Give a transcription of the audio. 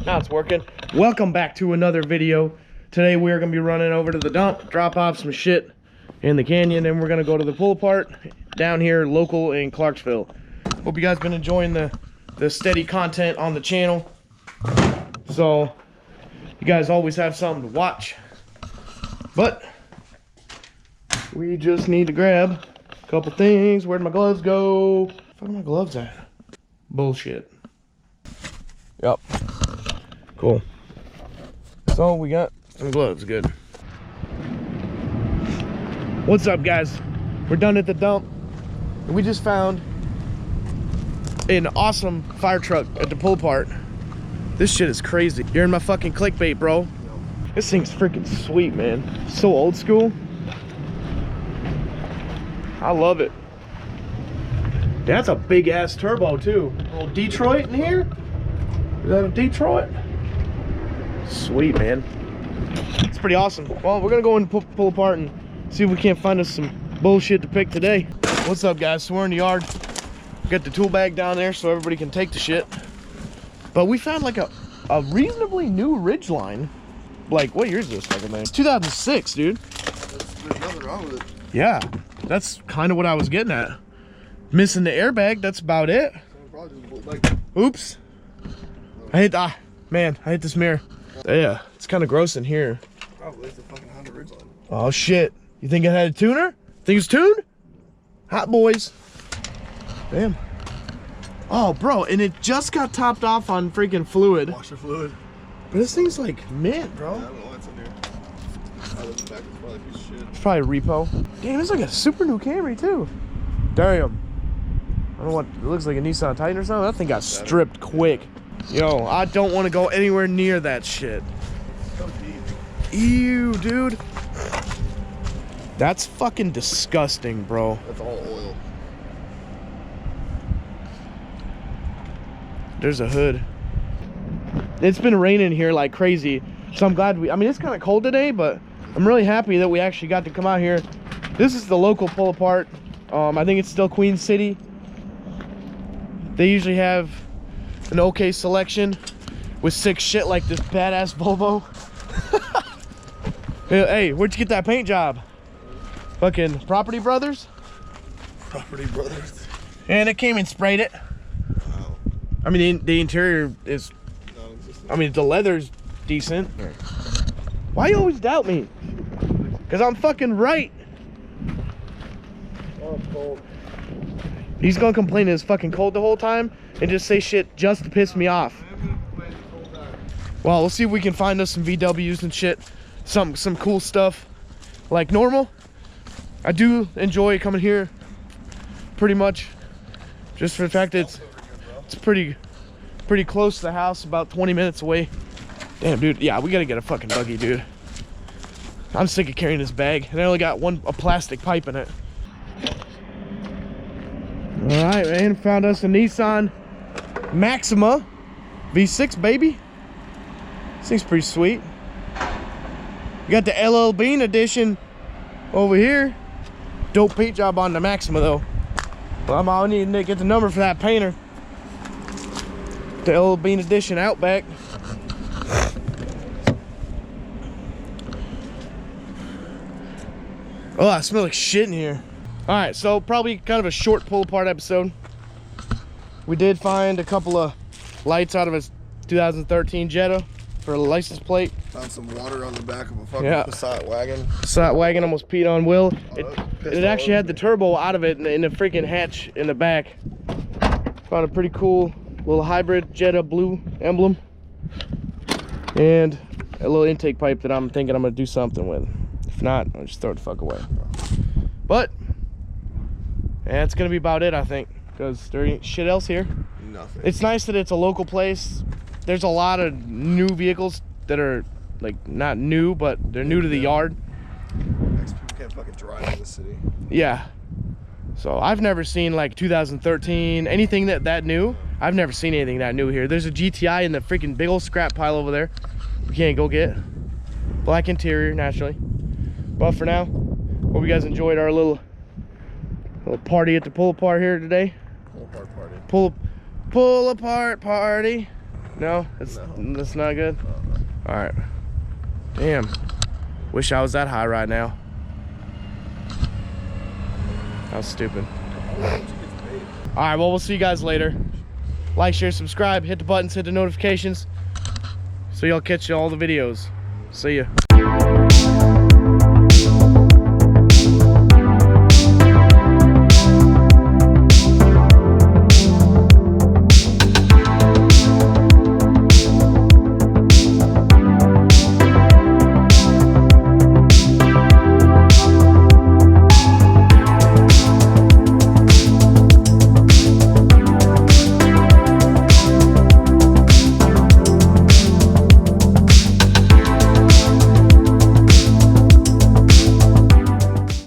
Now it's working. Welcome back to another video. Today we're gonna be running over to the dump, drop off some shit in the canyon, and we're gonna go to the pull apart down here local in Clarksville. Hope you guys been enjoying the steady content on the channel. So you guys always have something to watch. But we just need to grab a couple things. Where'd my gloves go? Where are my gloves at? Bullshit. Yep. Cool. So we got some gloves, good. What's up, guys? We're done at the dump. We just found an awesome fire truck at the pull apart. This shit is crazy. You're in my fucking clickbait, bro. This thing's freaking sweet, man. So old school. I love it. That's a big ass turbo too. A little Detroit in here. Is that a Detroit? Sweet, man. It's pretty awesome. Well, we're gonna go and pull apart and see if we can't find us some bullshit to pick today. What's up, guys? So we're in the yard. Got the tool bag down there so everybody can take the shit. But we found like a reasonably new Ridgeline. Like, what year is this fucking thing? It's 2006, dude. There's nothing wrong with it. Yeah, that's kind of what I was getting at. Missing the airbag, that's about it. Oops. I hit, man, I hit this mirror. Yeah, it's kind of gross in here. Probably it's a fucking Honda Ridgeline. Oh shit, you think it had a tuner? Think it's tuned? Hot boys. Damn. Oh bro, and it just got topped off on freaking fluid. Washer fluid. But this thing's like mint, bro. Yeah, I don't know what's in here. I look back, it's probably a piece of shit. It's probably a repo. Damn, it's like a super new Camry too. Damn. I don't know what, it looks like a Nissan Titan or something. That thing got stripped quick. Yo, I don't want to go anywhere near that shit. So deep. Ew, dude. That's fucking disgusting, bro. That's all oil. There's a hood. It's been raining here like crazy, so I'm glad I mean, it's kind of cold today, but I'm really happy that we actually got to come out here. This is the local pull apart. I think it's still Queen City. They usually have an okay selection with sick shit like this badass Volvo. Hey, where'd you get that paint job? Fucking Property Brothers? Property Brothers. And it came and sprayed it. Wow. I mean, the interior is, I mean, the leather's decent. Why you always doubt me? Because I'm fucking right. Oh, it's cold. He's gonna complain it's fucking cold the whole time and just say shit just to piss me off. Well, we'll see if we can find us some VWs and shit. Some cool stuff. Like normal, I do enjoy coming here pretty much. Just for the fact that it's pretty close to the house, about 20 minutes away. Damn, dude, yeah, we gotta get a fucking buggy, dude. I'm sick of carrying this bag, and I only got a plastic pipe in it. All right, man, found us a Nissan Maxima V6, baby. This thing's pretty sweet. We got the LL Bean edition over here. Dope paint job on the Maxima, though. Well, I'm all needing to get the number for that painter. The LL Bean edition Outback. Oh, I smell like shit in here. All right, so probably kind of a short pull apart episode. We did find a couple of lights out of his 2013 Jetta for a license plate. Found some water on the back of a fucking Passat wagon. Passat wagon almost peed on Will. It actually had the turbo out of it in the freaking hatch in the back. Found a pretty cool little hybrid Jetta blue emblem. And a little intake pipe that I'm thinking I'm gonna do something with. If not, I'll just throw it the fuck away. But yeah, it's gonna be about it, I think, because there ain't shit else here. Nothing. It's nice that it's a local place. There's a lot of new vehicles that are like not new, but they're new to the yard. Next people can't fucking drive in the city. Yeah. So I've never seen like 2013 anything that new. I've never seen anything that new here. There's a GTI in the freaking big old scrap pile over there. We can't go get. Black interior naturally. But for now, hope you guys enjoyed our little party at the pull apart here today. Pull apart party. Pull apart party. No, that's not good. All right. Damn. Wish I was that high right now. That was stupid. All right. Well, we'll see you guys later. Like, share, subscribe, hit the buttons, hit the notifications, so y'all catch all the videos. See ya.